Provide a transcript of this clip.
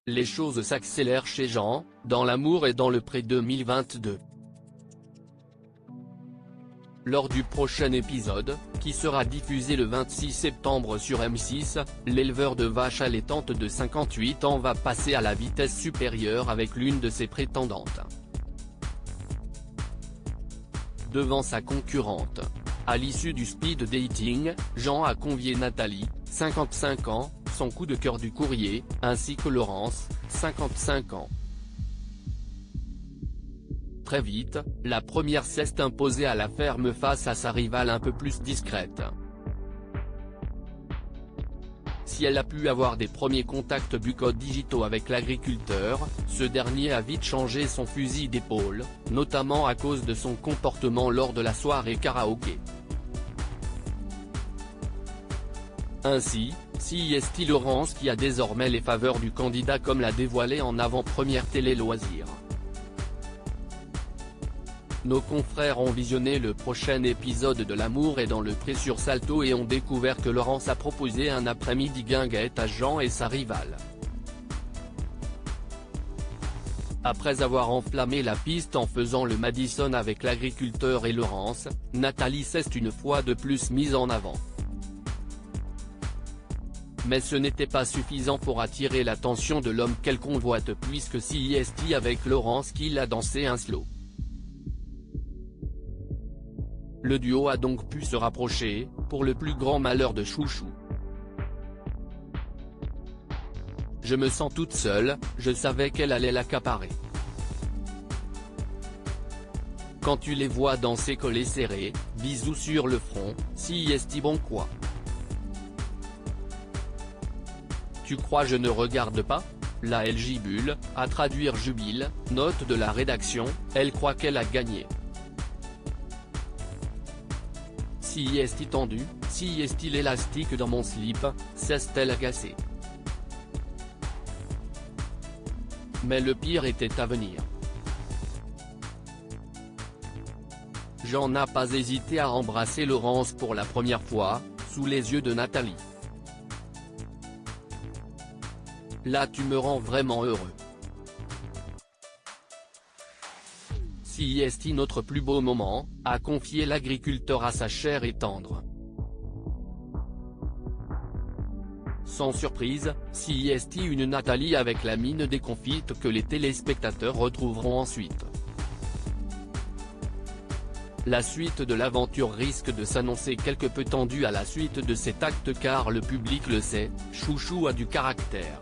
Les choses s'accélèrent chez Jean, dans l'amour et dans le pré 2022. Lors du prochain épisode, qui sera diffusé le 26 septembre sur M6, l'éleveur de vaches allaitantes de 58 ans va passer à la vitesse supérieure avec l'une de ses prétendantes. Devant sa concurrente. À l'issue du speed dating, Jean a convié Nathalie, 55 ans, son coup de cœur du courrier, ainsi que Laurence, 55 ans. Très vite, la première s'est imposée à la ferme face à sa rivale un peu plus discrète. Si elle a pu avoir des premiers contacts bucco-digitaux avec l'agriculteur, ce dernier a vite changé son fusil d'épaule, notamment à cause de son comportement lors de la soirée karaoké. Ainsi, CIST Laurence qui a désormais les faveurs du candidat comme l'a dévoilé en avant-première Télé Loisirs. Nos confrères ont visionné le prochain épisode de L'amour est dans le pré sur Salto et ont découvert que Laurence a proposé un après-midi guinguette à Jean et sa rivale. Après avoir enflammé la piste en faisant le Madison avec l'agriculteur et Laurence, Nathalie s'est une fois de plus mise en avant. Mais ce n'était pas suffisant pour attirer l'attention de l'homme qu'elle convoite puisque CIST avec Laurence qu'il a dansé un slow. Le duo a donc pu se rapprocher, pour le plus grand malheur de Chouchou. Je me sens toute seule, je savais qu'elle allait l'accaparer. Quand tu les vois danser collés serrés, bisous sur le front, CIST bon quoi. Tu crois je ne regarde pas? La elle gibule, à traduire jubile, note de la rédaction, elle croit qu'elle a gagné. CIST tendu, CIST l'élastique dans mon slip, s'est-elle agacée. Mais le pire était à venir. Jean n'a pas hésité à embrasser Laurence pour la première fois, sous les yeux de Nathalie. Là tu me rends vraiment heureux. CIST notre plus beau moment, a confié l'agriculteur à sa chère et tendre. Sans surprise, CIST une Nathalie avec la mine déconfite que les téléspectateurs retrouveront ensuite. La suite de l'aventure risque de s'annoncer quelque peu tendue à la suite de cet acte car le public le sait, Chouchou a du caractère.